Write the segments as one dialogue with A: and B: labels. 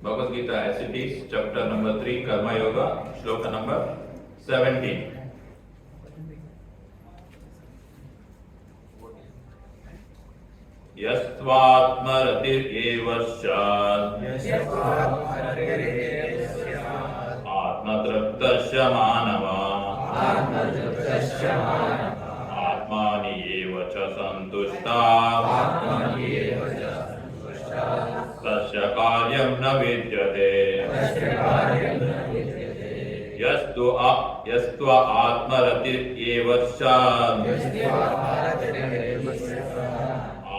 A: Bhagavad-gita as it is, chapter number 3, Karma Yoga, shloka number 17. Yastvatmaratir shat atmatraptasya manava atmani eva cha santushta tasya karyam na vidyate yastva atmaratir shat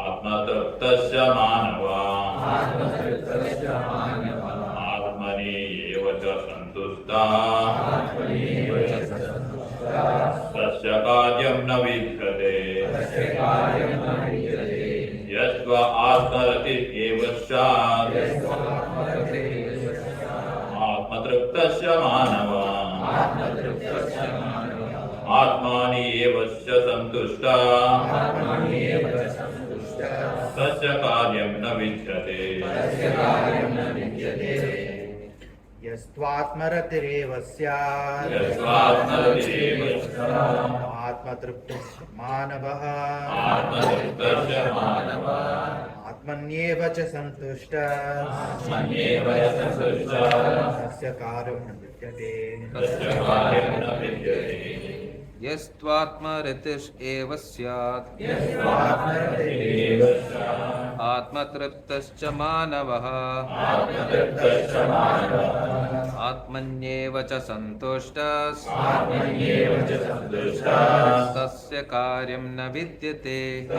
A: atmatraptasya manava atmani eva cha santushta tasya karyam na vidyate yastva atmaratir shat atmatraptasya manava atmani eva cha santushta tasya karyam na vidyate.
B: Yastvatmaratireva syat atmatraptasya manavah atmanyeva cha santushta tasya karyam na vidyate.
C: Yastvatmaritis eva syat atmatriptascha manavah atmanyeva cha santushtas tasya karyam na vidyate.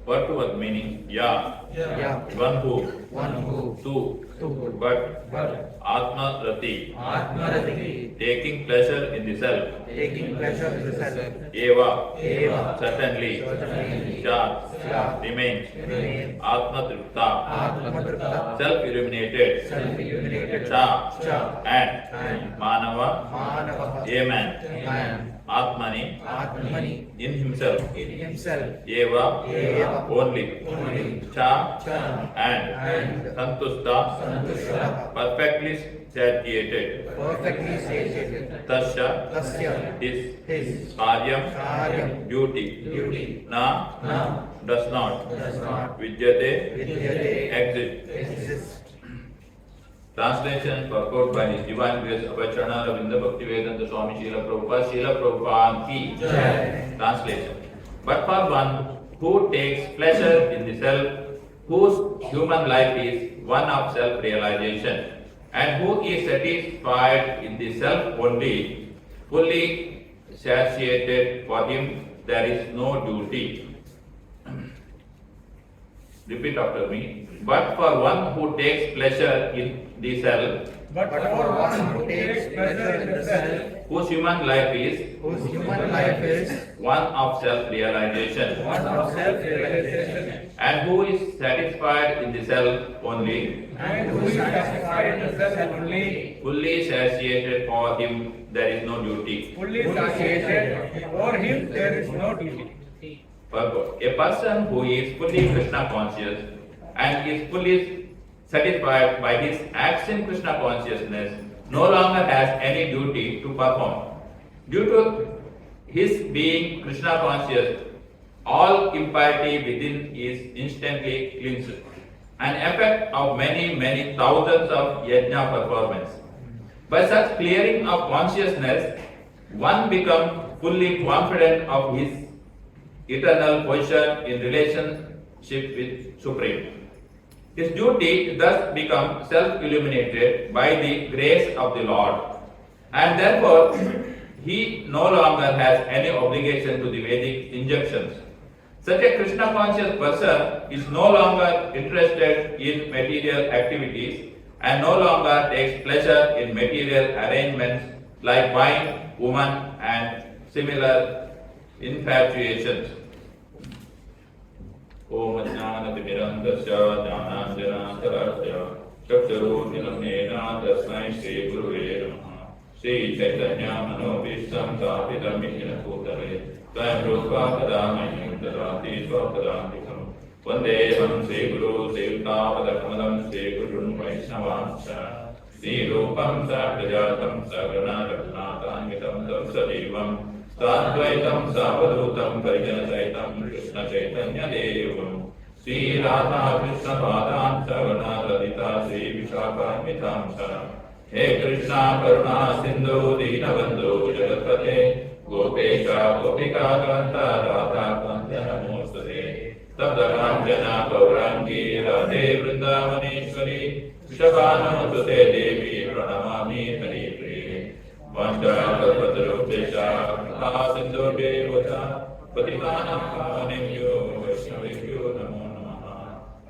A: What was meaning? Yeah. One who. Two. But. Atma Rati. Taking pleasure in the self. Eva. Certainly. Shat. Remains. Atma Tripta. Self-illuminated. Cha. And. Manava. A man. Atmani. In himself. Eva. Only. Cha. And. Santushta. Perfectly satiated. Tasya. His. Karyam. Duty. Na. Does not. Vidyate. Exist. Translation purport by His Divine Grace Abhacharana Ravinda Bhaktivedanta Swami Srila Prabhupada ki. Translation. But for one who takes pleasure in the self, whose human life is one of self-realization, and who is satisfied in the self only, fully satiated, for him there is no duty. Repeat after me. But for one who takes pleasure in the self, whose human life is one of self-realization, and who is satisfied in the self only,
D: in the self only.
A: Fully satiated for him, there is no duty.
D: Fully satiated, for him there is no duty.
A: Purport. A person who is fully Krishna conscious and is fully satisfied by his acts in Krishna consciousness no longer has any duty to perform. Due to his being Krishna conscious, all impiety within is instantly cleansed. An effect of many thousands of yajna performance. By such clearing of consciousness, one becomes fully confident of his eternal position in relationship with Supreme. His duty thus becomes self-illuminated by the grace of the Lord, and therefore he no longer has any obligation to the Vedic injunctions. Such a Krishna conscious person is no longer interested in material activities and no longer takes pleasure in material arrangements like wine, woman, and similar infatuations. Om Jnanatimirandasya Jnananjanantarasya Chaksharudinamnena Tasmai Shri Guruve Namaha Shri Chaitanya Manobishtam Tapitam Mihina Putare Swayam Rupa Kadamai Darati Swakadantikam Vandeham Shri Guru Sevtavadakamalam Shri Gurun Vaishnavansha Shri Rupam Sakrajatam Sagrana Ratnatangitam Sapsadivam Sadvaitam Savadutam Parijana Saitam Krishna Chaitanya Devam Sri Radha Krishna Padam Savana Radita Sri Vishaka Mitam Saram He Krishna Karuna Sindhu Dinabandhu Jagatpate Gopesha Gopika Kanta Radha Kanta Namostade Sabdakanjana Gaurangi Radhe Vrindavaneshwari Vishakana Sute Devi Pranamami Hari Priye Vanda Kalpatarupesha Sindhu Devata Patitanam Pavanimyo Vaishnavibhyo Namo Namaha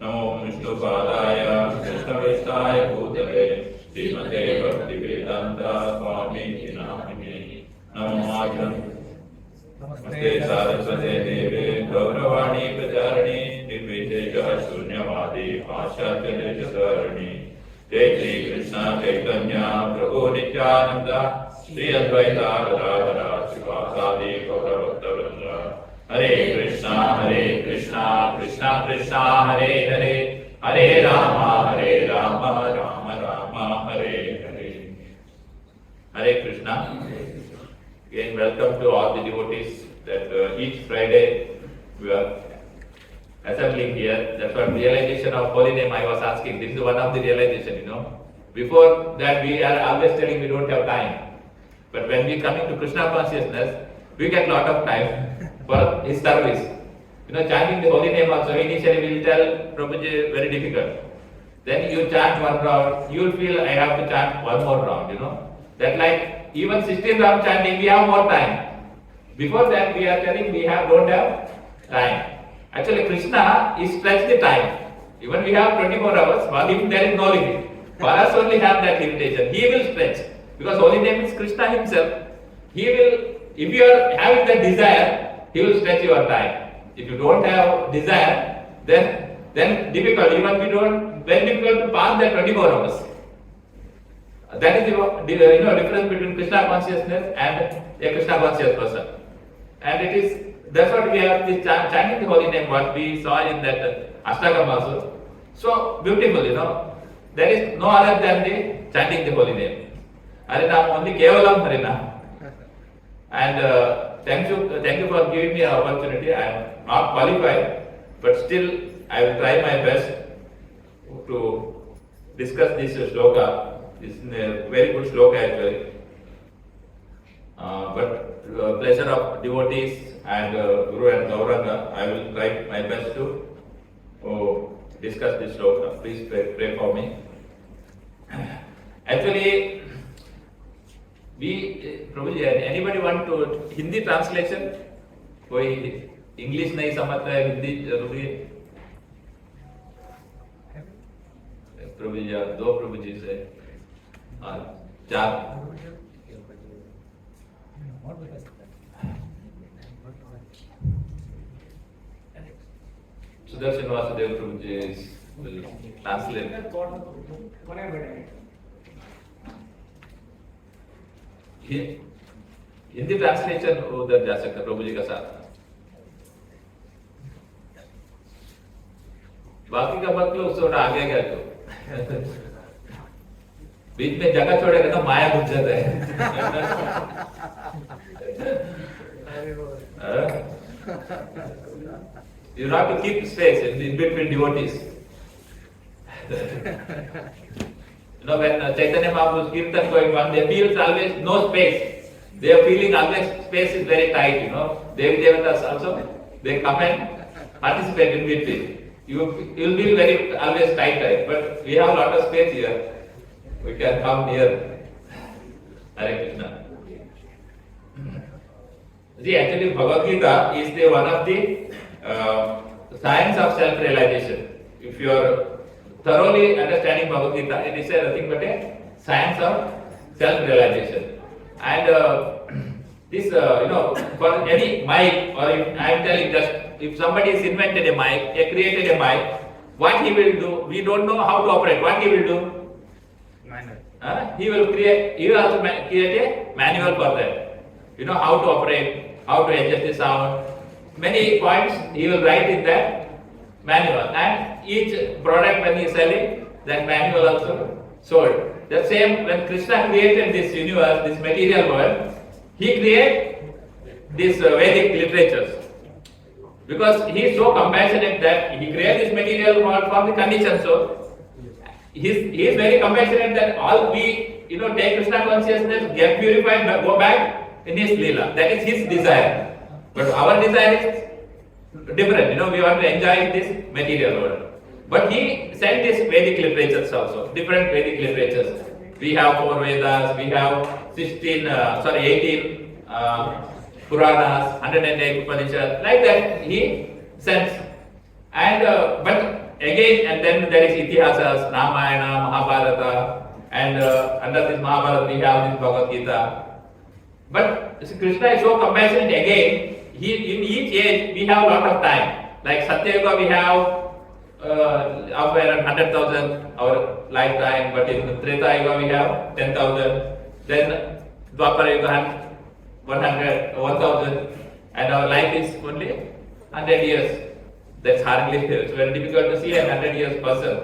A: Namo Vishnu Padaya Krishna Vistaya Bhutale Srimate Bhaktivedanta Swami Namine Namo Madham Namaste Saraswate Deve Gauravani Pracharani Nirviteja Shunyavadi Paschatya Deshasarani Jai Shri Krishna Chaitanya Prabhu Nitya-dāsa Shri Advaita Gadadhara Srivasadi Gauravaktavrinda Hare Krishna Krishna Krishna Hare Hare Hare Rama Rama Rama Hare Hare Hare Krishna. Again, welcome to all the devotees that each Friday we are assembling here. That's what realization of holy name I was asking. This is one of the realization, Before that we are always telling we don't have time. But when we come into Krishna consciousness, we get lot of time for his service. Chanting the holy name also, initially we will tell Prabhuji very difficult. Then you chant one round, you will feel I have to chant one more round, That like even 16 round chanting, we have more time. Before that we are telling we don't have time. Actually Krishna is stretched the time. Even we have 24 hours, for him there is no limit. For us only have that limitation. He will stretch. Because holy name is Krishna himself. He will, if you are having that desire, he will stretch your time. If you don't have desire, then difficult. Even very difficult to pass that 24 hours. That is the difference between Krishna consciousness and a Krishna conscious person. And that's what we have this chanting the holy name, what we saw in that Ashtagam also. So beautiful, There is no other than the chanting the holy name. Harinam only Kevalam Harinam. And thank you for giving me an opportunity. I am not qualified, but still I will try my best to discuss this shloka. This is a very good shloka actually. But pleasure of devotees and Guru and Gauranga, I will try my best to discuss this shloka. Please pray for me. Actually, Prabhuji, anybody want to Hindi translation? कोई English नहीं समझता है, हिंदी जरूरी है? प्रभुजी, 2 प्रभुजी से 4. Sudarshan Vasudev Prabhuji will translate. Hindi translation उधर जा सकता प्रभु जी का साथ, बाकी का वक्त लोग थोड़ा आगे गया तो बीच में जगह छोड़ेगा तो माया घुस जाता है। You have to keep space in between devotees. You know, when Chaitanya Mahaprabhu's Kirtan going on, they feel always no space. They are feeling always space is very tight, you know. Devi Devatas also, they come and participate in between. You will feel very always tight, but we have a lot of space here. We can come here. Hare Krishna. See, actually Bhagavad-gita is the one of the science of self-realization. If you are thoroughly understanding Bhagavad-gita, it is nothing but a science of self-realization. And this, you know, for any mic, or if I am telling just, if somebody has invented a mic, created a mic, what he will do, we don't know how to operate. What he will do? He will also create a manual for that. You know, how to operate, how to adjust the sound. Many points he will write in that manual. And each product when he is selling, that manual also sold. The same when Krishna created this universe, this material world, he created these Vedic literatures. Because he is so compassionate that he created this material world for the conditions. So he is very compassionate that all we, you know, take Krishna consciousness, get purified, go back in his Leela. That is his desire. But our desire is different. You know, we want to enjoy this material world. But he sent these Vedic literatures also, different Vedic literatures. We have 4 Vedas, we have 18 Puranas, 108 Upanishads, like that he sends. And but again, and then there is Itihasas, Ramayana, Mahabharata, and under this Mahabharata we have this Bhagavad-gita. But Krishna is so compassionate again, in each age we have a lot of time. Like Satyayuga we have of around 100,000 our lifetime, but in Treta Yuga we have 10,000. Then Dwapara Yuga 1,000, and our life is only 100 years. That's hardly, it's very difficult to see a 100 years person.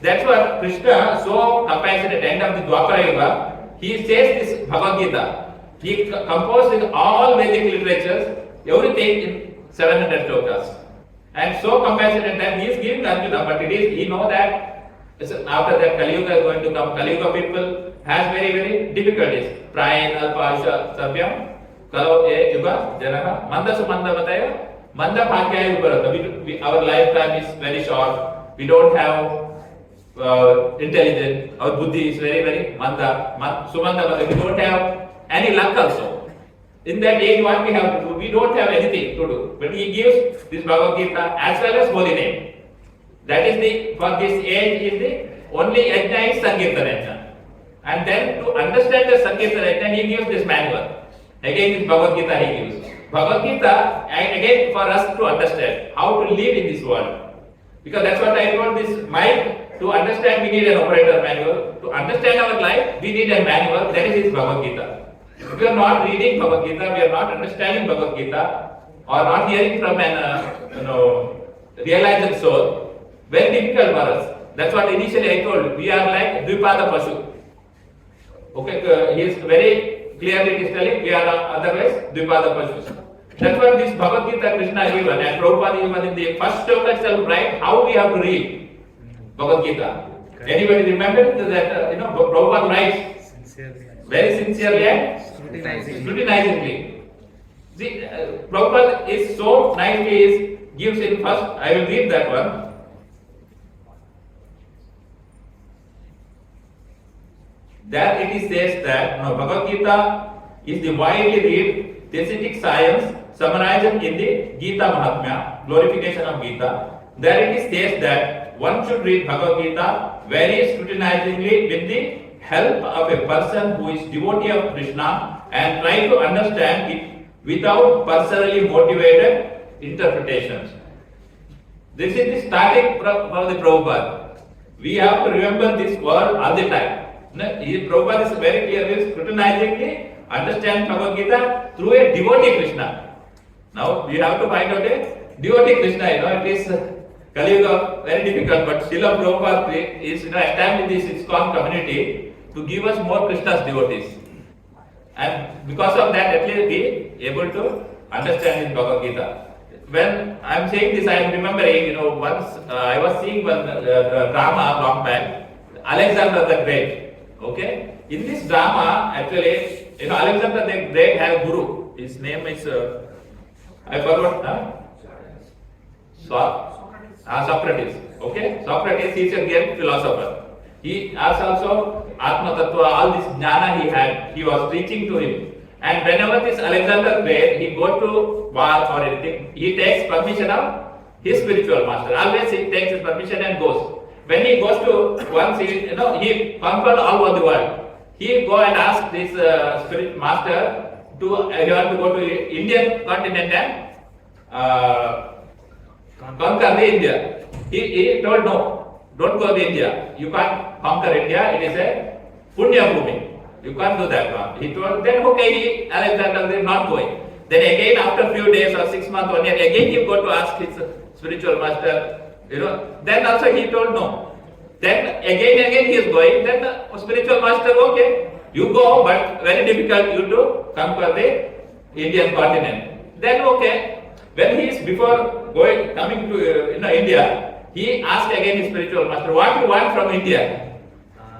A: That's what Krishna, so compassionate, end of the Dwapara Yuga, he says this Bhagavad-gita. He composed in all Vedic literatures, everything in 700 slokas. And so compassionate that he is giving Arjuna, but it is, he knows that after that Kali Yuga is going to come. Kali Yuga people has very, very difficulties. Prayan, Alpa, Asha, Sabhyam, Kalo, E, Yuga, Janaka, Manda Sumanda Mataya, Manda Bhagyaya Uparata. Our lifetime is very short. We don't have intelligence. Our buddhi is very, very Manda, Sumanda Mataya. We don't have any luck also. In that age, what we have to do? We don't have anything to do. But he gives this Bhagavad-gita as well as holy name. That is the, for this age is the only yajna is Sankirtan yajna. And then to understand the Sankirtan yajna, he gives this manual. Again, this Bhagavad-gita he gives. Bhagavad-gita, again for us to understand how to live in this world. Because that's what I told this mic, to understand we need an operator manual. To understand our life, we need a manual, that is this Bhagavad-gita. If we are not reading Bhagavad-gita, we are not understanding Bhagavad-gita, or not hearing from an realized soul, very difficult for us. That's what initially I told. We are like Dvipada Pashu. Okay, he is very clearly telling we are otherwise Dvipada Pashus. That's what this Bhagavad-gita Krishna given, and Prabhupada even in the first chapter itself write how we have to read Bhagavad-gita. Anybody remember that Prabhupada writes very sincerely and scrutinizingly. See, Prabhupada is so nicely gives in first, I will read that one. There it is says that Bhagavad-gita is the widely read theistic science summarized in the Gita Mahatmya, glorification of Gita. There it is says that one should read Bhagavad-gita very scrutinizingly with the help of a person who is devotee of Krishna and try to understand it without personally motivated interpretations. This is the starting for the Prabhupada. We have to remember this word all the time. No, Prabhupada is very clear, is scrutinizingly understand Bhagavad Gita through a devotee Krishna. Now we have to find out a devotee Krishna. It is Kali Yuga, very difficult, but Srila Prabhupada is established this ISKCON community to give us more Krishna's devotees. And because of that, at least be able to understand in Bhagavad Gita. When I am saying this, I am remembering, once I was seeing one drama long back, Alexander the Great. Okay, in this drama, actually, Alexander the Great had a guru. His name is I forgot. Socrates. Okay, Socrates is a great philosopher. He has also Atma Tattva, all this jnana he had. He was teaching to him. And whenever this Alexander Great, he go to war or anything, he takes permission of his spiritual master. Always he takes his permission and goes. When he goes to once he conquered all over the world. He go and ask this spirit master to you have to go to Indian continent and conquer the India. He told no, don't go to India. You can't conquer India. It is a punya bhumi. You can't do that one. He told, then okay, Alexander is not going. Then again after a few days or 6 months, 1 year, again he go to ask his spiritual master, then also he told no. Then again he is going, then the spiritual master, okay, you go, but very difficult you to conquer the Indian continent. Then okay, when he is before coming to India, he asked again his spiritual master, what you want from India?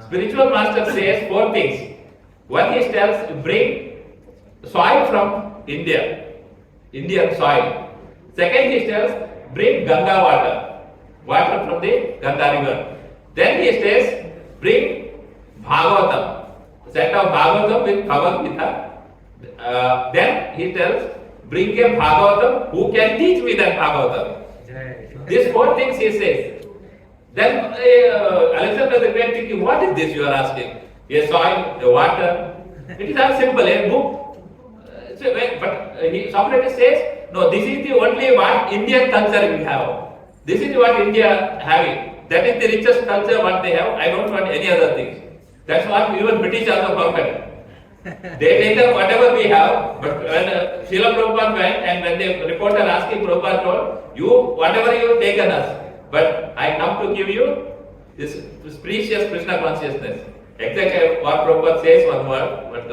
A: Spiritual master says 4 things. One he tells, bring soil from India, Indian soil. Second he tells, bring Ganga water from the Ganga river. Then he says, bring Bhagavatam, set of Bhagavatam with Bhagavad Gita. Then he tells, bring a Bhagavatam who can teach me that Bhagavatam. These 4 things he says. Then Alexander the Great thinking, what is this you are asking? A soil, a water. It is as simple, a book. But Socrates says, no, this is the only what Indian culture we have. This is what India having. That is the richest culture what they have. I don't want any other things. That's what even British also forget. They take whatever we have, but when Srila Prabhupada went and when the reporter asking Prabhupada told, you, whatever you have taken us, but I come to give you this precious Krishna consciousness. Exactly what Prabhupada says one word, but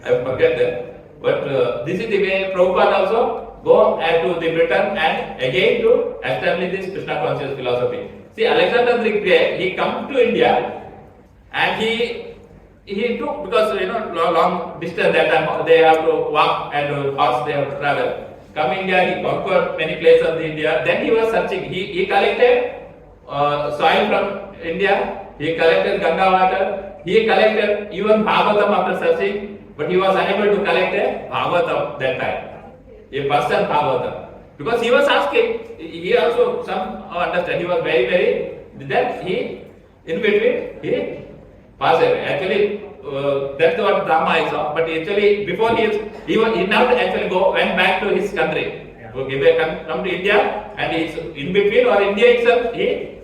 A: I forget that. But this is the way Prabhupada also go to the Britain and again to establish this Krishna conscious philosophy. See, Alexander the Great, he come to India and he took, because long distance that time they have to walk and horse they have to travel. Come India, he conquered many places of India. Then he was searching. He collected soil from India. He collected Ganga water. He collected even Bhagavatam after searching, but he was unable to collect a Bhagavatam that time. A person Bhagavatam. Because he was asking, he also understand. He was very, then he, in between, he passed away. Actually, that's what drama I saw. But actually, before he now actually went back to his country. Okay, come to India, and he's in between or India itself, he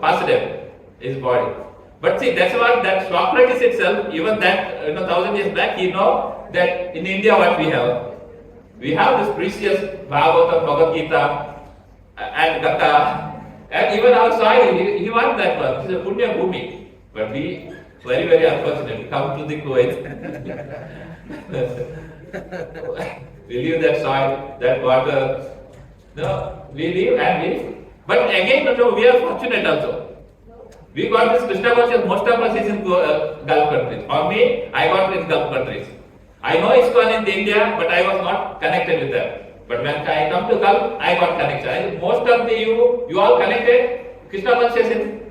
A: passed away. His body. But see, that's what that Socrates itself, even that 1,000 years back, he know that in India what we have. We have this precious Bhagavatam, Bhagavad-gita, and Gata, and even our soil, he wants that one. It's a punya bhumi. But we, very unfortunately, come to the Kuwait. We leave that soil, that water. No, we leave and we. But again, we are fortunate also. We got this Krishna consciousness, most of us is in Gulf countries. For me, I got in Gulf countries. I know ISKCON in India, but I was not connected with that. But when I come to Gulf, I got connected. Most of you all connected Krishna consciousness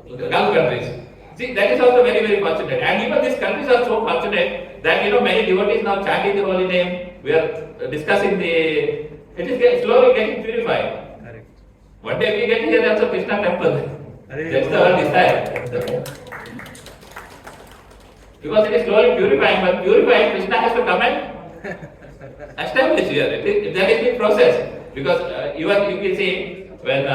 A: in Gulf countries. See, that is also very fortunate. And even these countries are so fortunate that many devotees now chanting the holy name. We are discussing it is slowly getting purified.
B: Correct.
A: One day we get here also Krishna temple. That's the whole desire. Because it is slowly purifying, but purifying, Krishna has to come and establish here. That is the process. Because even you can see when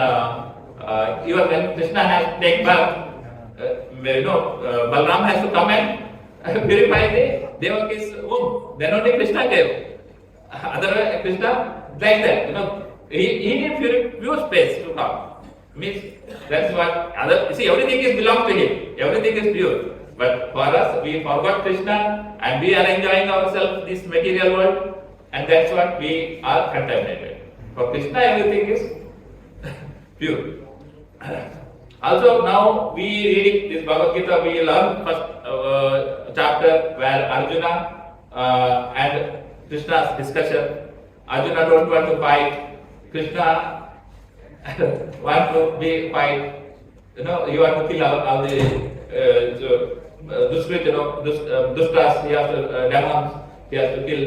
A: Krishna has taken birth, Balram has to come and purify the Devaki's womb. Then only Krishna came. Otherwise, Krishna like that, he needs pure space to come. Means that's what see, everything is belongs to him. Everything is pure. But for us, we forgot Krishna and we are enjoying ourselves this material world, and that's what we are contaminated. For Krishna, everything is pure. Also, now we reading this Bhagavad-gita, we learn first chapter where Arjuna and Krishna's discussion. Arjuna don't want to fight. Krishna want to be fight. You want to kill all the dustas. He has to demons. He has to kill.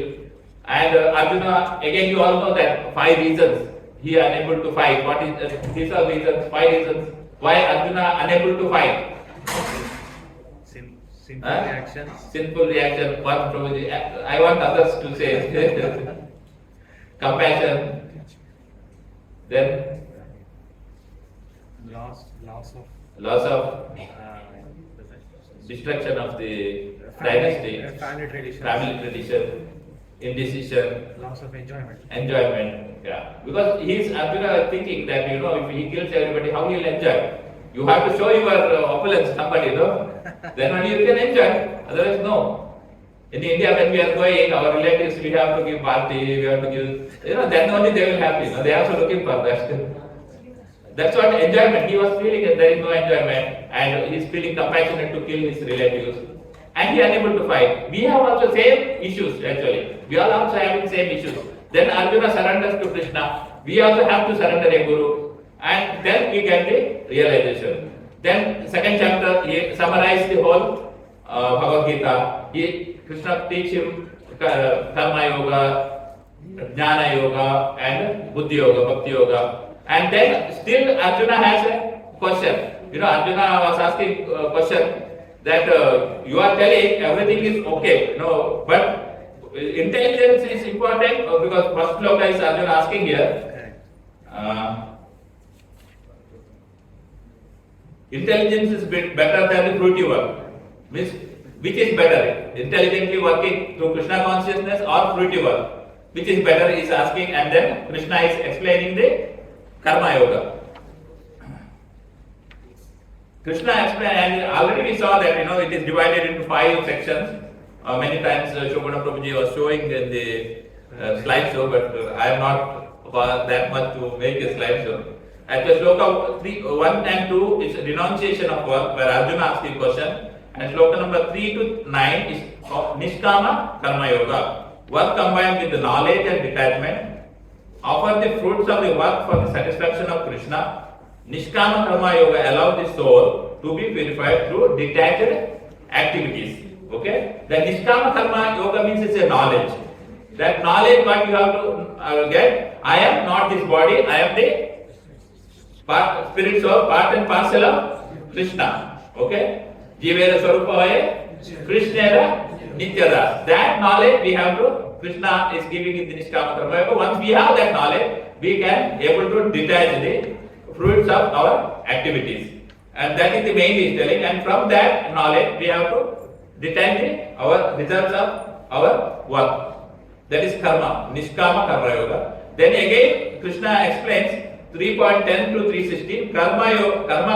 A: And Arjuna, again, you all know that 5 reasons he is unable to fight. What is these are reasons? 5 reasons why Arjuna unable to fight.
B: Simple reactions.
A: Simple reaction. One Prabhuji. I want others to say. Compassion. Then loss of destruction of the dynasty, family tradition, indecision,
B: loss of enjoyment.
A: Yeah. Because Arjuna thinking that if he kills everybody, how he will enjoy? You have to show your opulence, somebody, then only you can enjoy. Otherwise, no. In India, when we are going, our relatives, we have to give party, we have to give, then only they will happy. They are also looking for that. That's what enjoyment. He was feeling that there is no enjoyment, and he is feeling compassionate to kill his relatives. And he is unable to fight. We have also same issues actually. We are also having same issues. Then Arjuna surrenders to Krishna. We also have to surrender a guru. And then we get the realization. Then second chapter, he summarized the whole Bhagavad-gita. Krishna teach him karma yoga, jnana yoga, and buddhi yoga, bhakti yoga. And then still Arjuna has a question. Arjuna was asking a question that you are telling everything is okay, but intelligence is important because first sloka is Arjuna asking here. Intelligence is better than the fruity work. Means which is better? Intelligently working through Krishna consciousness or fruity work? Which is better is asking, and then Krishna is explaining the karma yoga. Krishna explained, and already we saw that it is divided into 5 sections. Many times Shobhana Prabhuji was showing in the slideshow, but I am not that much to make a slideshow. At the sloka 1 and 2 is renunciation of work, where Arjuna asks the question, and sloka number 3 to 9 is Nishkama Karma Yoga, work combined with the knowledge and detachment, offer the fruits of the work for the satisfaction of Krishna. Nishkama Karma Yoga allows the soul to be purified through detached activities. Okay? The Nishkama Karma Yoga means it's a knowledge. That knowledge what you have to get, I am not this body, I am the spirit soul, part and parcel of Krishna. Okay? Jivera Swarupa Krishnera Nitya-dāsa. That knowledge we have to, Krishna is giving in the Nishkama Karma Yoga. Once we have that knowledge, we can able to detach the fruits of our activities. And that is the main he is telling. And from that knowledge, we have to detach our results of our work. That is karma, Nishkama Karma Yoga. Then again, Krishna explains 3.10 to 316, karma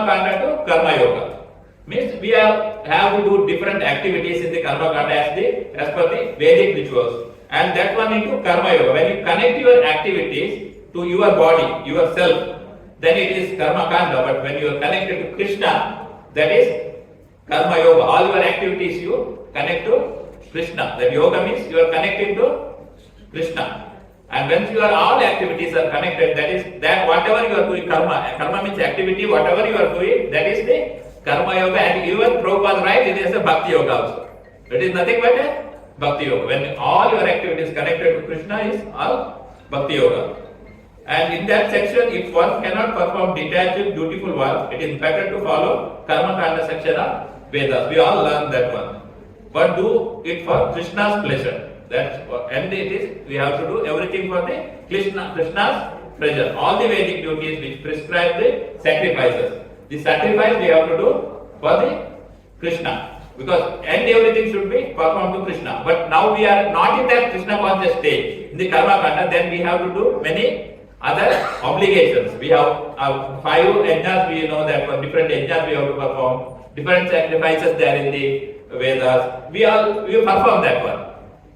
A: kanda to karma yoga. Means we have to do different activities in the karma kanda as per the Vedic rituals. And that one into karma yoga. When you connect your activities to your body, yourself, then it is karma kanda. But when you are connected to Krishna, that is karma yoga. All your activities you connect to Krishna. That yoga means you are connected to Krishna. And when your all activities are connected, that is that whatever you are doing, karma means activity, whatever you are doing, that is the karma yoga. And even Prabhupada writes, it is a bhakti yoga also. It is nothing but a bhakti yoga. When all your activities connected to Krishna is all bhakti yoga. And in that section, if one cannot perform detached, beautiful work, it is better to follow karma kanda section of Vedas. We all learn that one. But do it for Krishna's pleasure. And it is, we have to do everything for the Krishna's pleasure. All the Vedic duties which prescribe the sacrifices. The sacrifice we have to do for the Krishna. Because and everything should be performed to Krishna. But now we are not in that Krishna conscious stage. In the karma kanda, then we have to do many other obligations. We have 5 yajnas, we know that for different yajnas we have to perform. Different sacrifices there in the Vedas. We perform that one.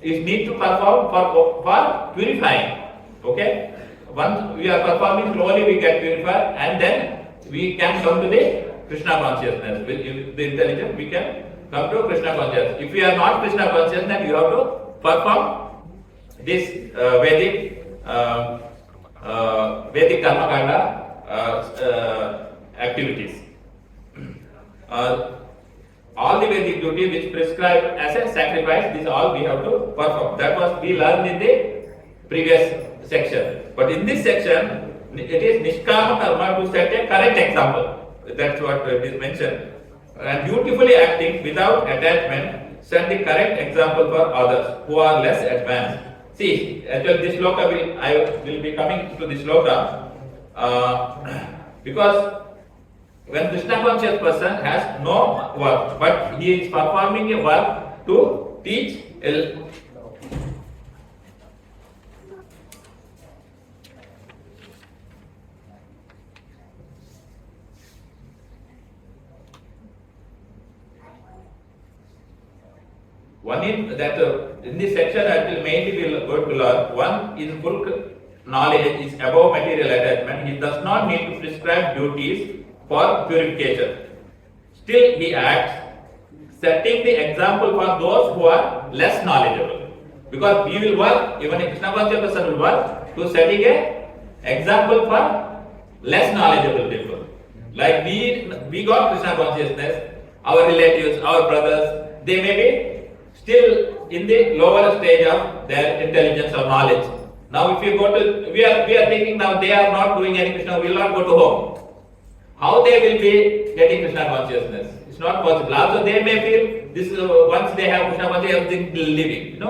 A: You need to perform for purifying. Okay? Once we are performing, slowly we get purified and then we can come to the Krishna consciousness. With the intelligence, we can come to Krishna consciousness. If we are not Krishna conscious, then you have to perform this Vedic karma kanda activities. All the Vedic duty which prescribed as a sacrifice, this all we have to perform. That was we learned in the previous section. But in this section, it is Nishkama karma to set a correct example. That's what is mentioned. And beautifully acting without attachment, set the correct example for others who are less advanced. See, actually this shloka I will be coming to this shloka because when Krishna conscious person has no work, but he is performing a work to teach. One is that in this section actually mainly we are going to learn. One is full knowledge is above material attachment. He does not need to prescribe duties for purification. Still he acts, setting the example for those who are less knowledgeable. Because we will work, even a Krishna conscious person will work to setting a example for less knowledgeable people. Like we got Krishna consciousness, our relatives, our brothers, they may be still in the lower stage of their intelligence or knowledge. Now if you go to, we are thinking now they are not doing any Krishna, we will not go to home. How they will be getting Krishna consciousness? It's not possible. Also they may feel this once they have Krishna consciousness, everything will leaving.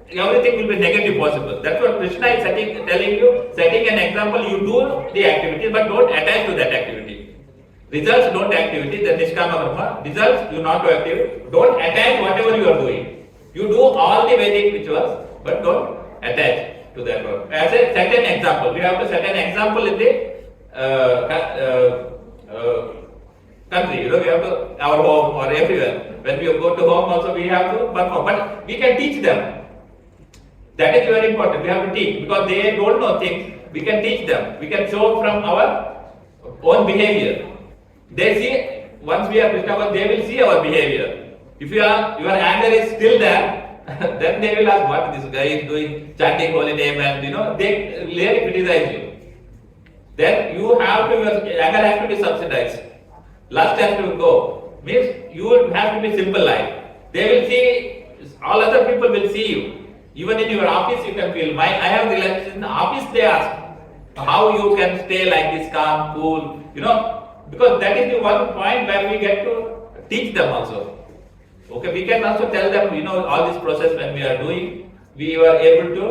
A: Everything will be negative possible. That's what Krishna is telling you, setting an example, you do the activity but don't attach to that activity. Results don't activity, the Nishkama karma. Results you not do activity. Don't attach whatever you are doing. You do all the Vedic rituals, but don't attach to that one. As a certain example, we have to set an example in the country. We have to our home or everywhere. When we go to home, also we have to perform. But we can teach them. That is very important. We have to teach because they don't know things. We can teach them. We can show from our own behavior. They see once we are Krishna, they will see our behavior. If your anger is still there, then they will ask what this guy is doing, chanting holy name, and they really criticize you. Then you have to, your anger has to be subsidized. Lust has to go. Means you will have to be simple life. They will see, all other people will see you. Even in your office you can feel. I have realized in the office they ask how you can stay like this calm, cool, because that is the one point where we get to teach them also. Okay, we can also tell them, all this process when we are doing, we were able to,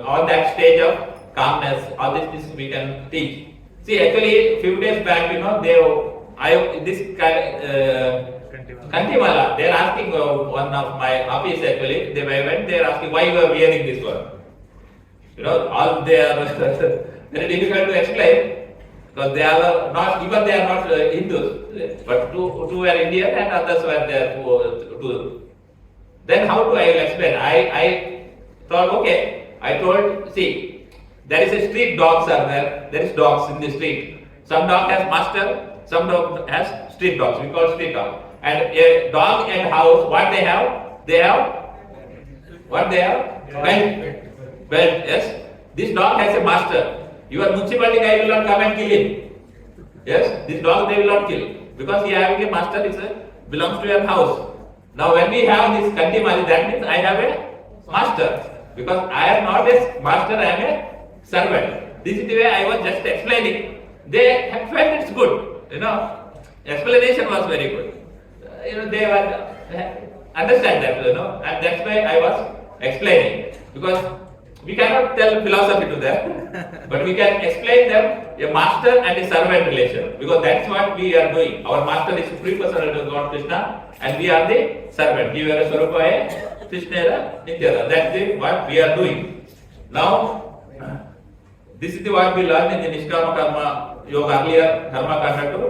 A: on that stage of calmness, all this we can teach. See, actually, few days back, Kantimala, they are asking one of my office actually, they are asking why you are wearing this one. All they are very difficult to explain. Because they are not Hindus, but two were Indian and others were there too. Then how do I explain? I thought, okay, I told, see, there is a street dogs are there. There is dogs in the street. Some dog has master, some dog has street dogs. We call street dogs. And a dog and house, what they have? They have what they have? Belt. Yes. This dog has a master. Your municipality guy will not come and kill him. Yes, this dog they will not kill because he having a master. It belongs to your house. Now when we have this kantimali, that means I have a master because I am not a master. I am a servant. This is the way I was just explaining. They have felt it's good. Explanation was very good. They were understand that. And that's why I was explaining because We cannot tell philosophy to them, but we can explain them a master and a servant relation, because that's what we are doing. Our master is Supreme Personality of God Krishna, and we are the servant. Jivara Swarupaya, Krishnera, Nitya-dāsa. That's what we are doing. Now, this is what we learned in the Nishkama Karma Yoga, earlier Karma Kanda to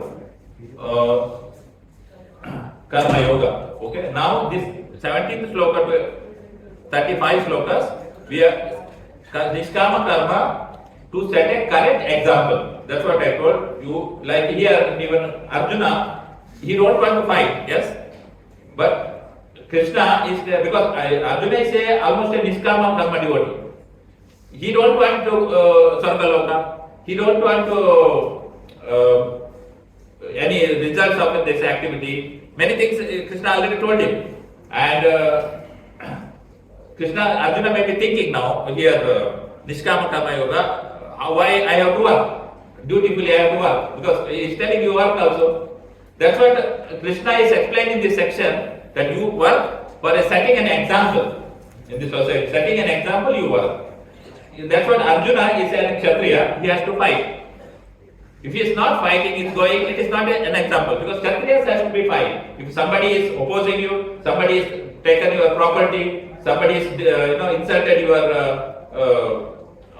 A: Karma Yoga. Okay, now this 17th sloka to 35 slokas, we are Nishkama Karma to set a correct example. That's what I told you. Like here, even Arjuna, he don't want to fight, yes? But Krishna is there because Arjuna is almost a Nishkama Karma devotee. He don't want to Sarvaloka. He don't want to any results of this activity. Many things Krishna already told him. And Krishna, Arjuna may be thinking now here, Nishkama Karma Yoga, why I have to work? Dutifully I have to work. Because he is telling you work also. That's what Krishna is explaining in this section, that you work for setting an example in the society. Setting an example, you work. That's what Arjuna is a Kshatriya, he has to fight. If he is not fighting, it is not an example, because Kshatriyas has to be fighting. If somebody is opposing you, somebody is taken your property, somebody is insulted your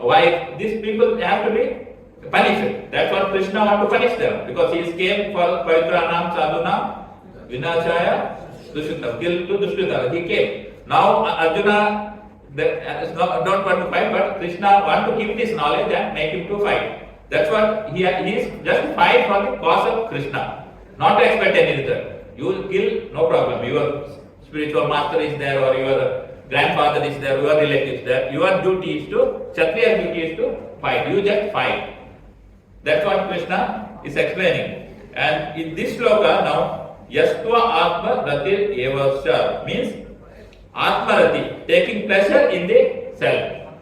A: wife, these people have to be punished. That's what Krishna wants to punish them, because he came for Pavitranam Sadhunam Vinachaya Dushkritam, kill to Dushkritam. He came. Now Arjuna don't want to fight, but Krishna wants to keep this knowledge and make him to fight. That's what he is just fight for the cause of Krishna, not to expect any result. You will kill, no problem. Your spiritual master is there, or your grandfather is there, your relatives there. Your duty is to, Kshatriya's duty is to fight. You just fight. That's what Krishna is explaining. And in this sloka now, Yastva Atma Ratir Evasya means Atma Rati, taking pleasure in the self.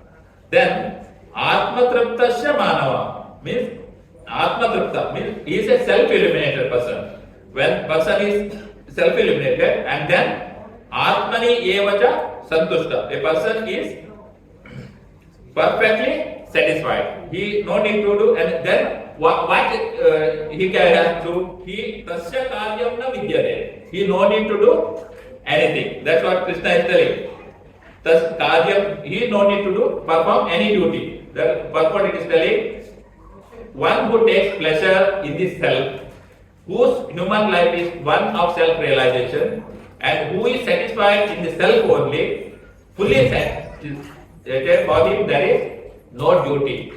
A: Then Atma Triptasya Manava means Atma Tripta means he is a self-illuminated person. When person is self-illuminated, and then Atmani Evacha Santushta, a person is perfectly satisfied. He no need to do, and then what he can do, he tasya karyam na vidyate. He no need to do anything. That's what Krishna is telling. Tas karyam, he no need to do perform any duty. That purport it is telling, one who takes pleasure in this self, whose human life is one of self-realization, and who is satisfied in the self only, fully satisfied, for him there is no duty.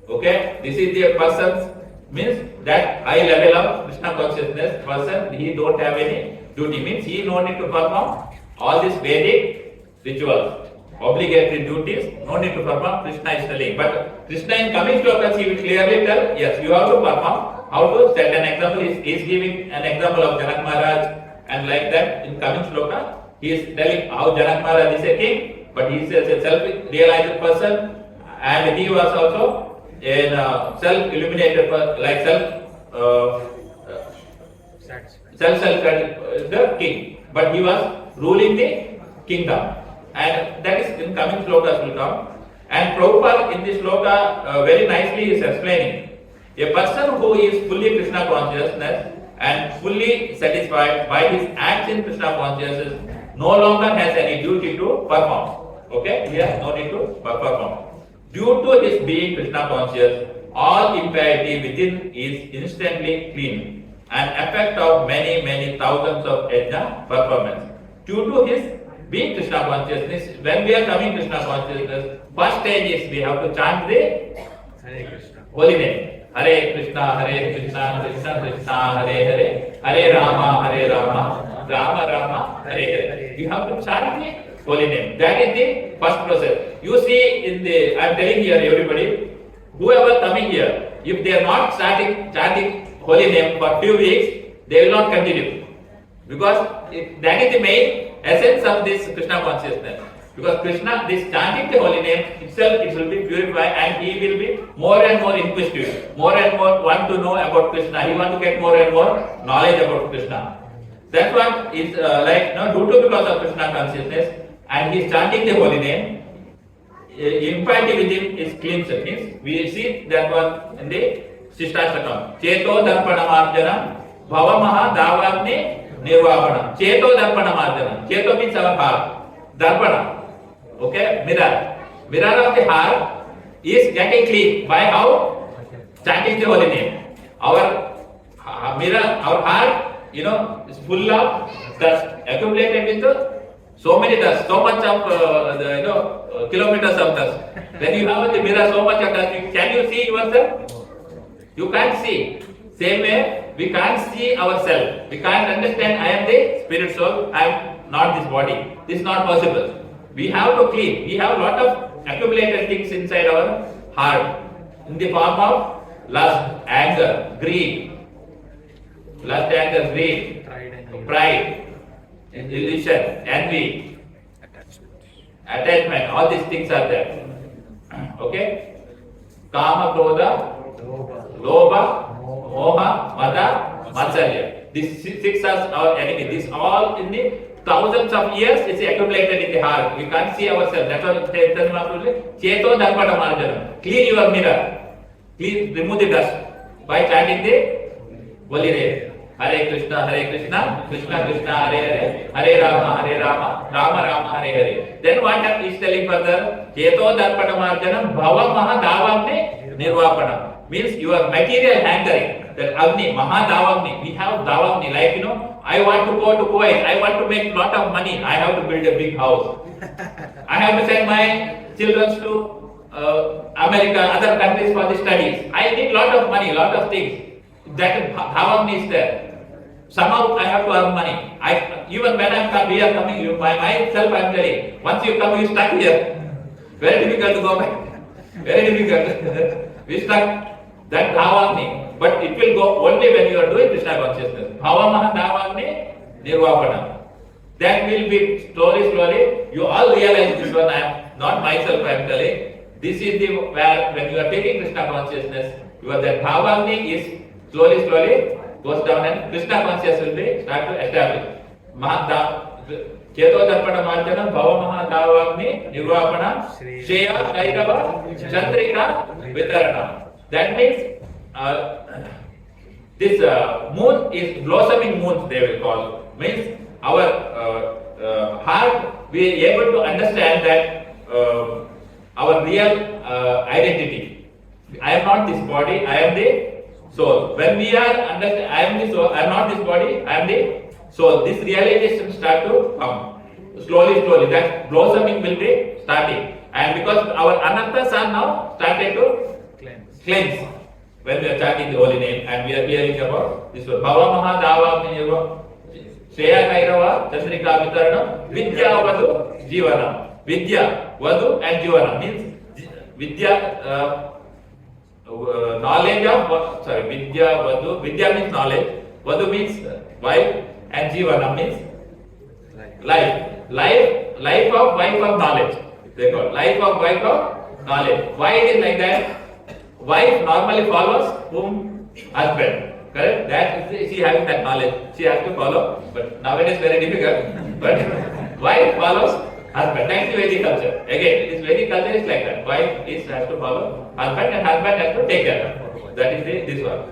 A: Okay, this is the person's means that high level of Krishna consciousness person, he don't have any duty, means he no need to perform all these Vedic rituals, obligatory duties, no need to perform. Krishna is telling, but Krishna in coming slokas he will clearly tell, yes, you have to perform. How to set an example? He is giving an example of Janak Maharaj, and like that in coming sloka he is telling how Janak Maharaj is a king, but he is a self-realized person, and he was also a self-illuminated person, like the king, but he was ruling the kingdom, and that is in coming slokas will come. And Prabhupada in this sloka very nicely is explaining, a person who is fully Krishna consciousness and fully satisfied by his acts in Krishna consciousness no longer has any duty to perform. Okay, he has no need to perform. Due to his being Krishna conscious, all impurity within is instantly clean, an effect of many thousands of yajna performance. Due to his being Krishna consciousness, when we are coming Krishna consciousness, first stage is we have to chant the
B: Hare Krishna.
A: holy name. Hare Krishna, Krishna Krishna, Hare Hare Rama, Rama Rama, Hare Hare. You have to chant the holy name. That is the first process. You see in the, I am telling here everybody, whoever coming here, if they are not starting chanting holy name for few weeks, they will not continue. Because that is the main essence of this Krishna consciousness. Because Krishna, this chanting the holy name itself, it will be purified, and he will be more and more inquisitive, more and more want to know about Krishna. He want to get more and more knowledge about Krishna. That's what is due to because of Krishna consciousness, and he is chanting the holy name. impurity within is cleansed. Means we see that one in the Shishtastakam. Cheto Darpana Marjana Bhavamaha Davagni Nirvapana. Cheto Darpana Marjana. Cheto means our heart. Darpana. Okay? Mirror. Mirror of the heart is getting clean by how? Chanting the holy name. Our mirror, our heart, is full of dust, accumulated with so many dust, so much of kilometers of dust. When you have the mirror so much of dust, can you see yourself? You can't see. Same way, we can't see ourselves. We can't understand. I am the spirit soul. I am not this body. This is not possible. We have to clean. We have a lot of accumulated things inside our heart in the form of lust, anger, greed. Lust, anger, greed, pride, illusion, envy, attachment, all these things are there. Okay? Kama, Krodha, Lobha, Moha, Mada, Matsalya. These six are our enemy. These all in the thousands of years is accumulated in the heart. We can't see ourselves. That's what Chaitanya Mahaprabhu said. Cheto Darpana Marjana. Clean your mirror. Clean, remove the dust by chanting the holy name. Hare Krishna, Krishna Krishna, Hare Hare, Hare Rama, Rama Rama, Hare Hare. Then what is telling further? Cheto Darpana Marjanam Bhava Maha Davagni Nirvapana. Means your material hankering. That Agni, Maha Davagni. We have Davagni, like I want to go to Kuwait, I want to make lot of money, I have to build a big house. I have to send my children to America, other countries for the studies. I need lot of money, lot of things. That Davagni is there. Somehow I have to earn money. Even when we are coming, myself I am telling, once you come, you stuck here. Very difficult to go back. Very difficult. We stuck. That Davagni. But it will go only when you are doing Krishna consciousness. Bhavamaha Davagni Nirvapana. That will be slowly, you all realize this one, I am not myself, I am telling. This is the where when you are taking Krishna consciousness, that Davagni is slowly goes down and Krishna consciousness will be start to establish. Cheto Darpana Marjana Bhavamaha Davagni Nirvapana Shreya Kairava Chandrika Vitarana. That means this moon is blossoming moon, they will call. Means our heart, we are able to understand that our real identity. I am not this body, I am the soul. When we are understand, I am the soul, I am not this body, I am the soul. This realization start to come slowly. That blossoming will be starting, and because our anarthas are now started to cleanse. When we are chanting the holy name and we are hearing about this one, Bhava Maha Davagni Nirvapana Shreya Kairava Chandrika Vitarana Vidya Vadu Jivana. Vidya, Vadu and Jivana means Vidya, knowledge of, Vidya, Vadu. Vidya means knowledge, Vadu means wife, and Jivana means life. Life of wife of knowledge. They call life of wife of knowledge. Why it is like that? Wife normally follows whom? Husband. Correct? That is, she having that knowledge. She has to follow. But nowadays very difficult. But wife follows husband. That is Vedic culture. Again, this Vedic culture is like that. Wife has to follow husband and husband has to take care. That is this one.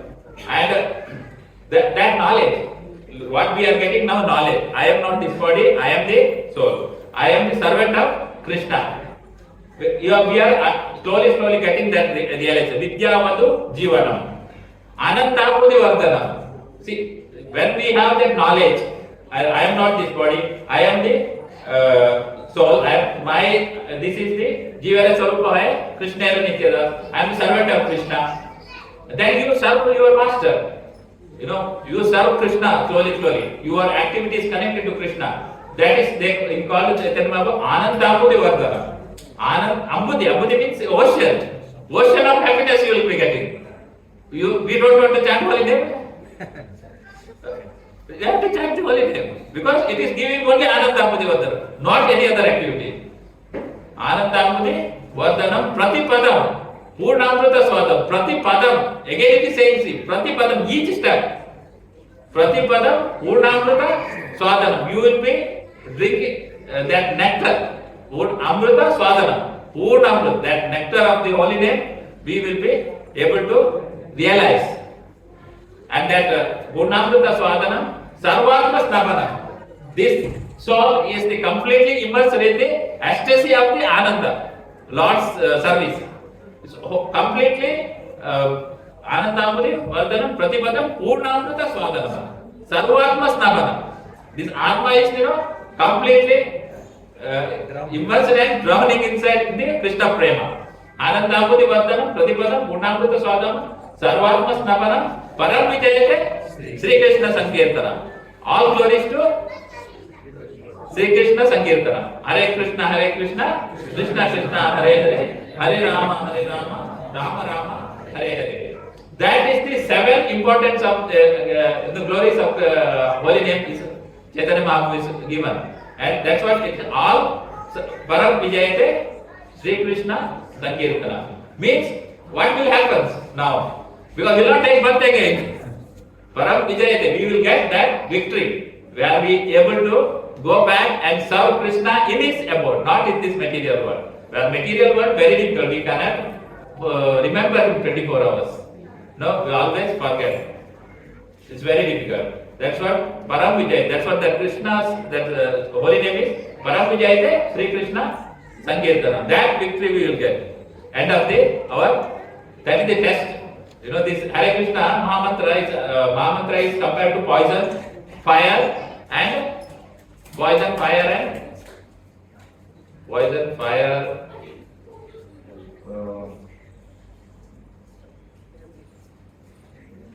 A: And that knowledge, what we are getting now, knowledge. I am not this body, I am the soul. I am the servant of Krishna. We are slowly getting that realization. Vidya Vadu Jivanam. Anantapudi Vardhanam. See, when we have that knowledge, I am not this body, I am the soul, this is the Jivara Sarupa hai, Krishna Nitya-dāsa. I am the servant of Krishna. Then you serve your master. You serve Krishna slowly. Your activity is connected to Krishna. That is, they call it Anantapudi Vardhanam. Ambudhi means ocean. Ocean of happiness you will be getting. We don't want to chant holy name. We have to chant the holy name because it is giving only Anandambudhi Vardhanam, not any other activity. Anandambudhi Vardhanam Pratipadam Purnamrita Swadam Pratipadam. Again it is saying, see, Pratipadam, each step. Pratipadam Purnamrita Swadanam. You will be drinking that nectar. Amrita Swadana. Purnamrita, that nectar of the holy name, we will be able to realize. And that Purnamrita Swadhanam, Sarvatma Snabhanam. This soul is the completely immersed in the ecstasy of the Ananda, Lord's service. So, completely Anandamuri Vardhanam Pratipadam Purnamrita Swadhanam. Sarvatma Snabhanam. This Atma is, completely immersed and drowning inside the Krishna Prema. Anandamuri Vardhanam Pratipadam Purnamrita Swadhanam Sarvatma Snabhanam Param Vijayate Sri Krishna Sankirtana. All glories to Sri Krishna Sankirtana. Hare Krishna, Krishna Krishna, Hare Hare, Hare Rama, Rama Rama, Hare Hare. That is the seven importance of the glories of the holy name is Chaitanya Mahaprabhu is given. And that's what it all Param Vijayate Sri Krishna Sankirtana. Means what will happen now? Because we will not take birth again. Param Vijayate, we will get that victory. We are able to go back and serve Krishna in his abode, not in this material world. Well, material world very difficult. We cannot remember in 24 hours. No, we always forget. It's very difficult. That's what Param Vijay. That's what the Krishna's holy name is. Param Vijayate Sri Krishna Sankirtana. That victory we will get. End of that is the test. This Hare Krishna Mahamantra is compared to poison, fire, and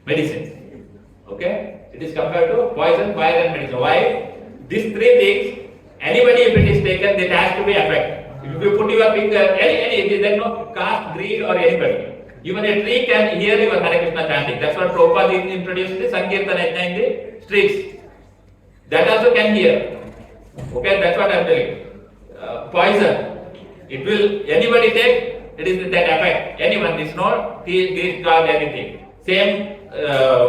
A: medicine. Okay? It is compared to poison, fire, and medicine. Why? These three things, anybody if it is taken, it has to be affected. If you put your finger, there is no caste, greed, or anybody. Even a tree can hear your Hare Krishna chanting. That's what Prabhupada introduced the Sankirtana in the streets. That also can hear. Okay, that's what I am telling you. Poison. It will, anybody take, it is that effect. Anyone, it's not this God, anything. Same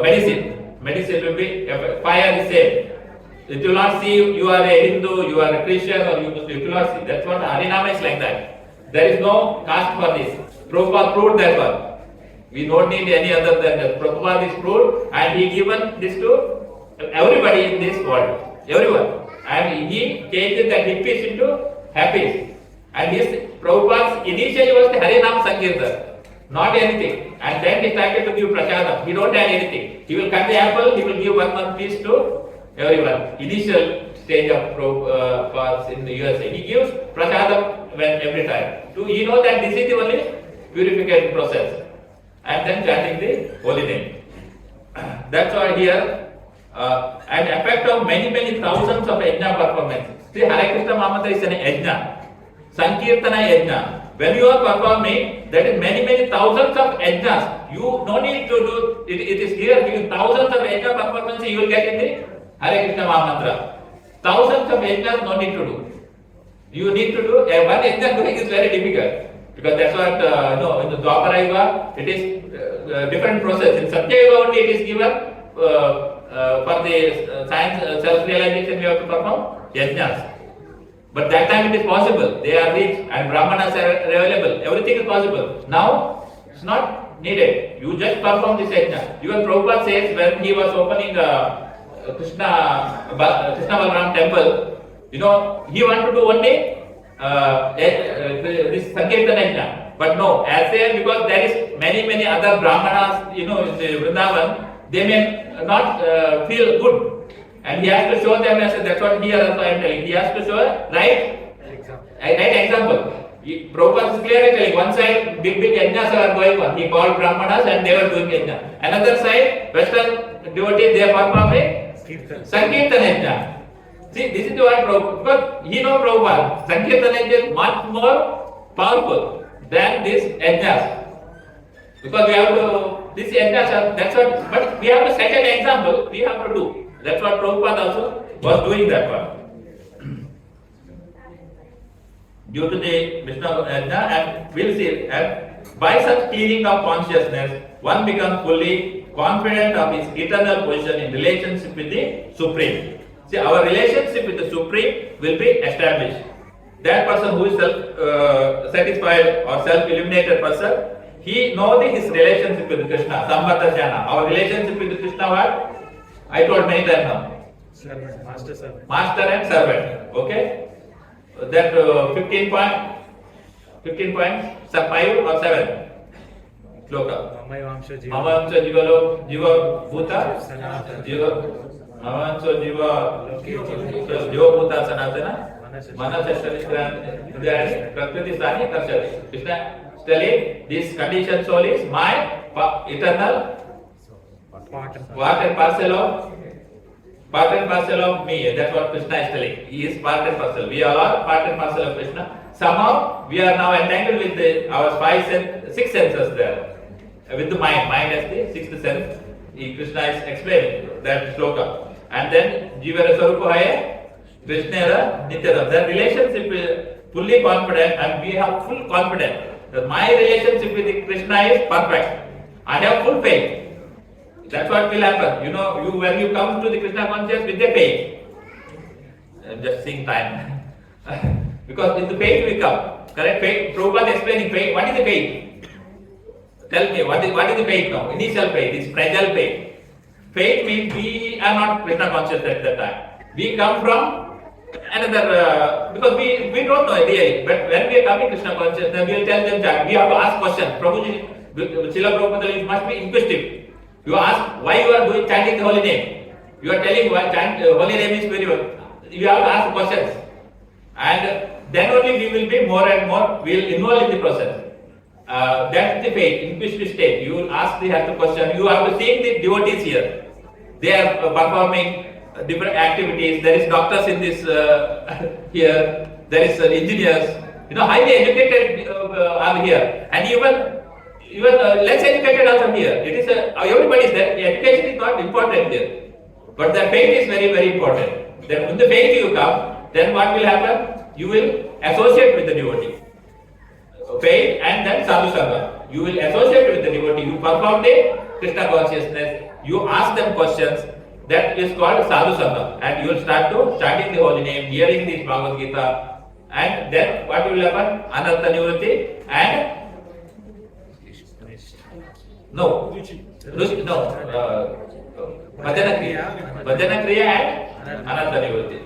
A: medicine. Medicine will be, fire is same. It will not see you are a Hindu, you are a Christian, or you will not see. That's what Harinama is like that. There is no caste for this. Prabhupada proved that one. We don't need any other than that. Prabhupada is proved and he given this to everybody in this world. Everyone. And he changed the hippies into happies. And his Prabhupada's initially was the Harinam Sankirtan. Not anything. And then he started to give prasadam. He don't add anything. He will cut the apple, he will give 1 month piece to everyone. Initial stage of Prabhupada in the USA. He gives prasadam every time. He knows that this is the only purification process. And then chanting the holy name. That's why here, an effect of many thousands of yajna performances. See, Hare Krishna Mahamantra is an yajna. Sankirtana yajna. When you are performing, that is many thousands of yajnas. You no need to do, it is here, because thousands of yajna performances you will get in the Hare Krishna Mahamantra. Thousands of yajnas no need to do. You need to do, one yajna doing is very difficult. Because that's what, in the Dwapara Yuga, it is different process. In Satya Yuga only it is given for the science, self-realization we have to perform yajnas. But that time it is possible. They are rich and Brahmanas are available. Everything is possible. Now, it's not needed. You just perform this yajna. Even Prabhupada says when he was opening Krishna Balaram temple, he wanted to do only this Sankirtan yajna. But no, as there, because there is many other Brahmanas, in the Vrindavan, they may not feel good. And he has to show them, that's what here also I am telling. He has to show a right example. Prabhupada is clearly telling, one side big yajnas are going on. He called Brahmanas and they were doing yajna. Another side, Western devotees, they are performing Sankirtan yajna. See, this is what Prabhupada, because he knows Prabhupada. Sankirtan yajna is much more powerful than this yajnas. Because we have to, this yajnas, that's what, but we have to set an example, we have to do. That's what Prabhupada also was doing that one. Due to the Vishnu Yajna, and we'll see, and by such clearing of consciousness, one becomes fully confident of his eternal position in relationship with the Supreme. See, our relationship with the Supreme will be established. that person who is self-satisfied or self-illuminated person, he knows his relationship with Krishna, Sambhata Jnana. Our relationship with Krishna, what? I told many times now.
B: Servant, master servant.
A: Master and servant. Okay? That 15 points, 5 or 7? Shloka.
B: Mamayamsha jiva.
A: Mamamsa jiva bhuta
B: Sanatana.
A: Mamamsa jiva bhuta sanatana manasashtanishrani prakriti sthani karshati. Krishna is telling this conditioned soul is my eternal part and parcel of me. That's what Krishna is telling. He is part and parcel. We all are part and parcel of Krishna. Somehow we are now entangled with our six senses there. With the mind as the sixth sense. Krishna is explaining that shloka. And then Jivara Sarupa Haya, Krishna Nitya-dāsa. That relationship is fully confident, and we have full confidence that my relationship with Krishna is perfect. I have full faith. That's what will happen. When you come to the Krishna consciousness with the faith. I'm just seeing time. Because with the faith we come. Correct? Faith. Prabhupada is explaining faith. What is the faith? Tell me, what is the faith now? Initial faith, it's fragile faith. Faith means we are not Krishna conscious at that time. We come from another, because we don't know really. But when we are coming Krishna conscious, then we will tell them that we have to ask questions. Prabhuji, Srila Prabhupada must be inquisitive. You ask why you are chanting the holy name. You are telling why holy name is very well. You have to ask questions. And then only we will be more and more, we will involve in the process. That's the faith, inquisitive state. You will ask the question. You have to see the devotees here. They are performing different activities. There is doctors in this here. There is engineers. Highly educated are here, and even less educated also here. It is everybody is there. Education is not important here, but the faith is very, very important. Then when the faith you come, then what will happen? You will associate with the devotee. Faith and then satsanga. You will associate with the devotee. You perform the Krishna consciousness. You ask them questions. That is called satsanga. And you will start to chanting the holy name, hearing this Bhagavad-gita. And then what will happen? Anartha nivritti and Bhajana Kriya and Anartha nivritti.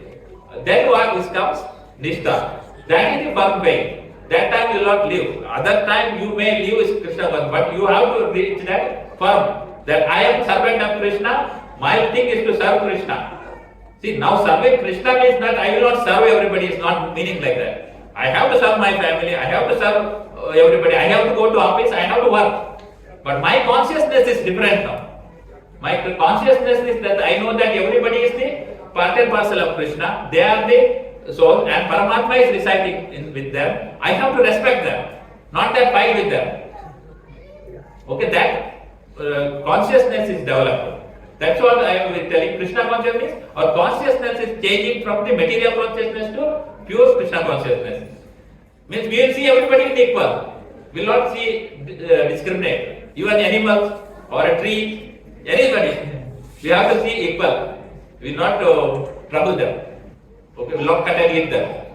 A: Then what comes? Nishtha. That is the firm faith. That time you will not live. Other time you may live with Krishna, but you have to reach that firm. That I am servant of Krishna. My thing is to serve Krishna. See, now serving Krishna means that I will not serve everybody. It's not meaning like that. I have to serve my family. I have to serve everybody. I have to go to office. I have to work. But my consciousness is different now. My consciousness is that I know that everybody is the part and parcel of Krishna. They are the soul, and Paramatma is residing with them. I have to respect them, not that fight with them. Okay, that consciousness is developed. That's what I am telling. Krishna consciousness or consciousness is changing from the material consciousness to pure Krishna consciousness. Means we will see everybody equal. We will not see discriminate. Even animals or a tree, anybody. We have to see equal. We will not trouble them. Okay, we will not cut and eat them.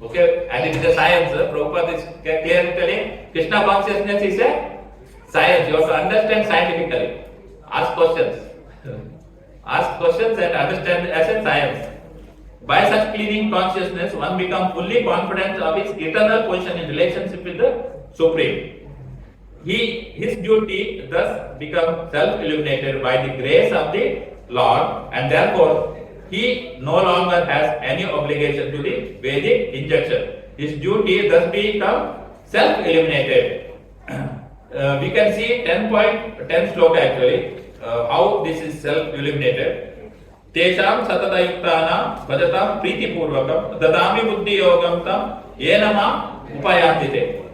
A: Okay, and it is a science. Prabhupada is clearly telling Krishna consciousness is a science. You have to understand scientifically. Ask questions. Ask questions and understand as a science. By such cleaning consciousness, one becomes fully confident of his eternal position in relationship with the Supreme. His duty thus becomes self-illuminated by the grace of the Lord, and therefore he no longer has any obligation to the Vedic injunction. His duty thus becomes self-illuminated. We can see 10 sloka actually, how this is self-illuminated. Tesham satatayuktanam bhajatam priti-purvakam dadami buddhi yogam tam yenama upayantite.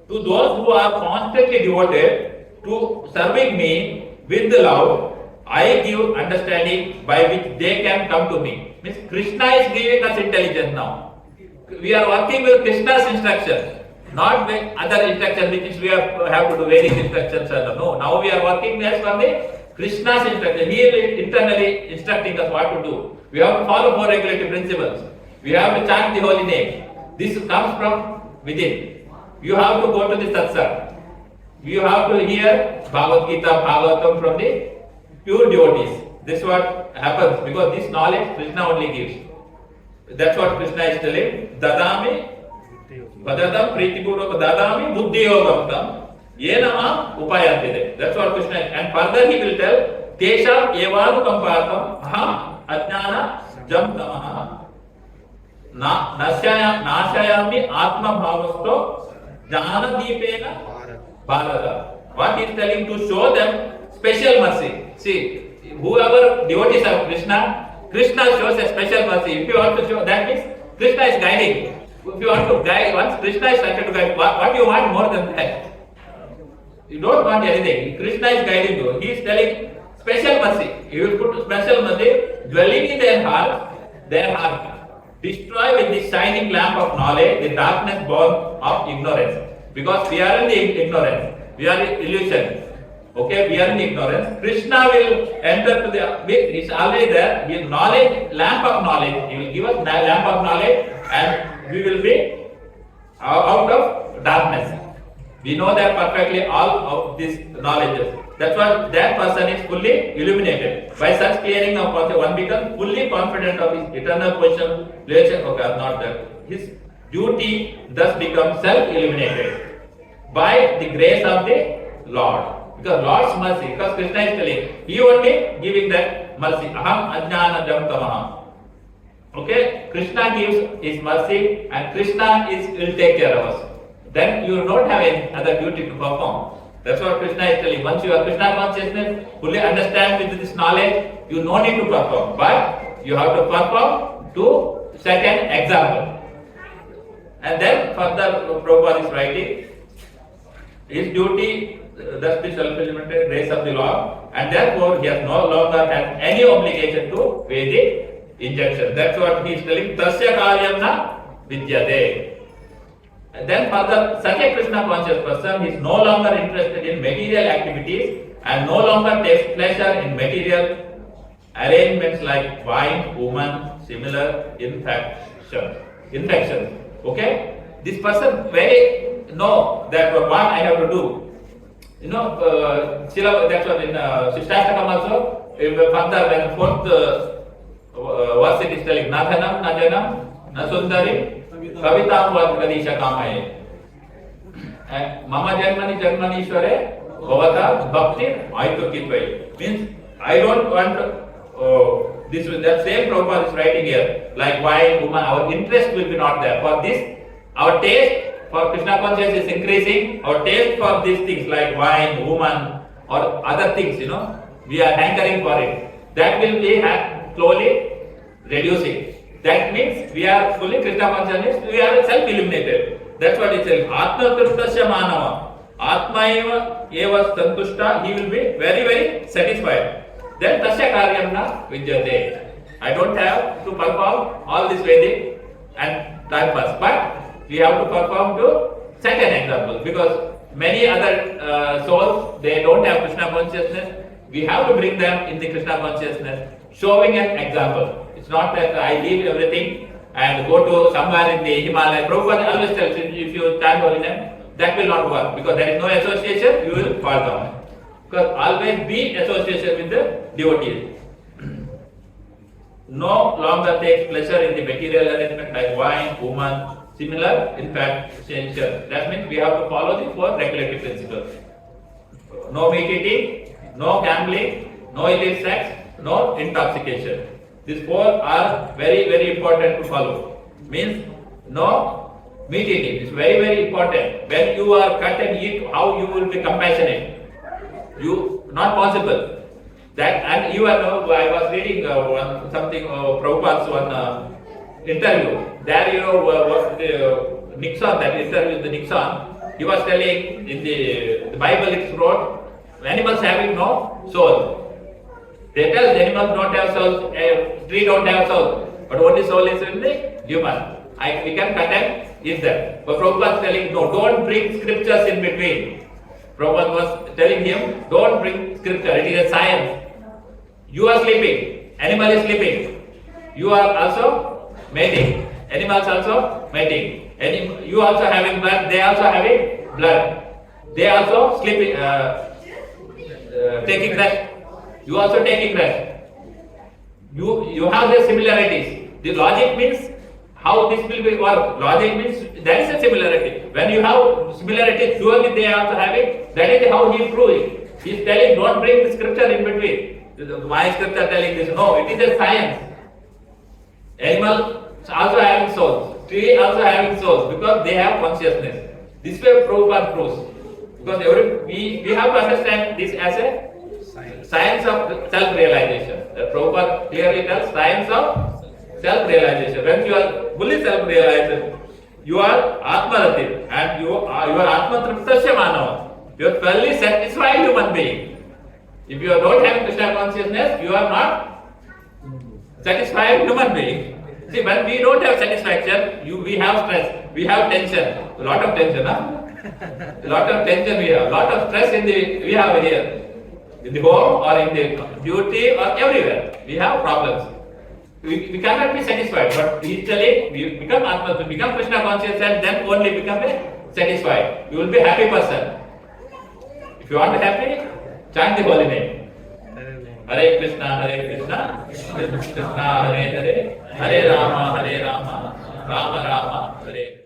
A: To those who are constantly devoted to serving me with the love, I give understanding by which they can come to me. Means Krishna is giving us intelligence now. We are working with Krishna's instructions, not with other instructions which we have to do various instructions. No, now we are working as per the Krishna's instruction. He is internally instructing us what to do. We have to follow 4 regulative principles. We have to chant the holy name. This comes from within. You have to go to the satsanga. You have to hear Bhagavad-gita, Bhagavatam from the pure devotees. This is what happens because this knowledge Krishna only gives. That's what Krishna is telling. Dadami, Vadadam Pritipurvaka Dadami Buddhi Yogam Tam Yenama Upayantide. That's what Krishna is. And further he will tell Tesha Evadu Kampatam Aham Ajnana Jam Tamaha Nashayami Atma Bhavasto Jnana Deepena Bharata. What he is telling to show them special mercy. See, whoever devotees of Krishna, Krishna shows a special mercy. If you want to show, that means Krishna is guiding. If you want to guide, once Krishna is started to guide, what do you want more than that? You don't want anything. Krishna is guiding you. He is telling special mercy. You will put special mercy dwelling in their heart. Destroy with the shining lamp of knowledge the darkness born of ignorance. Because we are in the ignorance. We are in illusion. Okay, we are in ignorance. Krishna will enter to the, it's already there. His knowledge, lamp of knowledge. He will give us lamp of knowledge and we will be out of darkness. We know that perfectly all of these knowledges. That's why that person is fully illuminated. By such clearing of one becomes fully confident of his eternal position, relation. Okay, I'm not there. His duty thus becomes self-illuminated by the grace of the Lord. Because Lord's mercy, because Krishna is telling, He only giving that mercy. Aham ajnana jam tamaha. Okay, Krishna gives His mercy and Krishna will take care of us. Then you don't have any other duty to perform. That's what Krishna is telling. Once you have Krishna consciousness, fully understand with this knowledge, you no need to perform. But you have to perform to set an example. And then further Prabhupada is writing, his duty thus be self-illuminated, grace of the Lord, and therefore he has no longer has any obligation to pay the injunction. That's what he is telling. Tasya karyam na vidyate. And then further, such a Krishna conscious person is no longer interested in material activities and no longer takes pleasure in material arrangements like wine, woman, similar infections. Okay? This person very know that what I have to do. You know, Srila, that's what in Shishtastakam also, further when fourth verse it is telling, Nathanam, Najanam, Nasundari, Kavitam Vadgadisha Kamaye. Mama Janmani Janmanishware, Bhavata Bhakti Aitukitwai. Means, I don't want this, that same Prabhupada is writing here, like wine, woman, our interest will be not there. For this, our taste for Krishna consciousness is increasing, our taste for these things like wine, woman, or other things, we are hankering for it. That will be slowly reducing. That means we are fully Krishna consciousness, we are self-illuminated. That's what it says. Atma Triptasya Manava. Atma eva santushta, he will be very, very satisfied. Then Tasya Karyamna Vidyate. I don't have to perform all this Vedic and time pass. But we have to perform to set an example, because many other souls, they don't have Krishna consciousness. We have to bring them in the Krishna consciousness, showing an example. It's not that I leave everything and go to somewhere in the Himalaya. Prabhupada always tells you, if you stand holiness, that will not work, because there is no association, you will fall down. Because always be association with the devotees. No longer takes pleasure in the material arrangement like wine, woman, similar, in fact, essential. That means we have to follow the four regulative principles. No meat eating, no gambling, no illicit sex, no intoxication. These four are very, very important to follow. Means no meat eating. It's very, very important. When you are cut and eat, how you will be compassionate? Not possible. That, and you are, I was reading something, Prabhupada's one interview. There, Nixon, that interview with the Nixon, he was telling in the Bible it wrote, animals having no soul. They tell the animals don't have soul, tree don't have soul, but only soul is in the human. We can cut and eat them. But Prabhupada is telling, no, don't bring scriptures in between. Prabhupada was telling him, don't bring scripture, it is a science. You are sleeping, animal is sleeping. You are also mating, animals also mating. You also having blood, they also having blood. They also sleeping, taking rest. You also taking rest. You have the similarities. The logic means how this will be work. Logic means there is a similarity. When you have similarity, surely they also have it. That is how he proved it. He is telling, don't bring the scripture in between. My scripture telling this. No, it is a science. Animal also having souls. Tree also having souls because they have consciousness. This way Prabhupada proves. Because we have to understand this as a science of self-realization. Prabhupada clearly tells science of self-realization. When you are fully self-realized, you are Atma-ratit and you are Atma-triptasya manava. You are fully satisfied human being. If you are not having Krishna consciousness, you are not satisfied human being. See, when we don't have satisfaction, we have stress, we have tension, a lot of tension, a lot of tension we have, a lot of stress we have here. In the home or in the duty or everywhere, we have problems. We cannot be satisfied, but eventually we become Atma, become Krishna conscious and then only become a satisfied. You will be a happy person. If you want to be happy, chant the holy name. Hare Krishna, Krishna Krishna, Hare Hare, Hare Rama, Rama Rama, Hare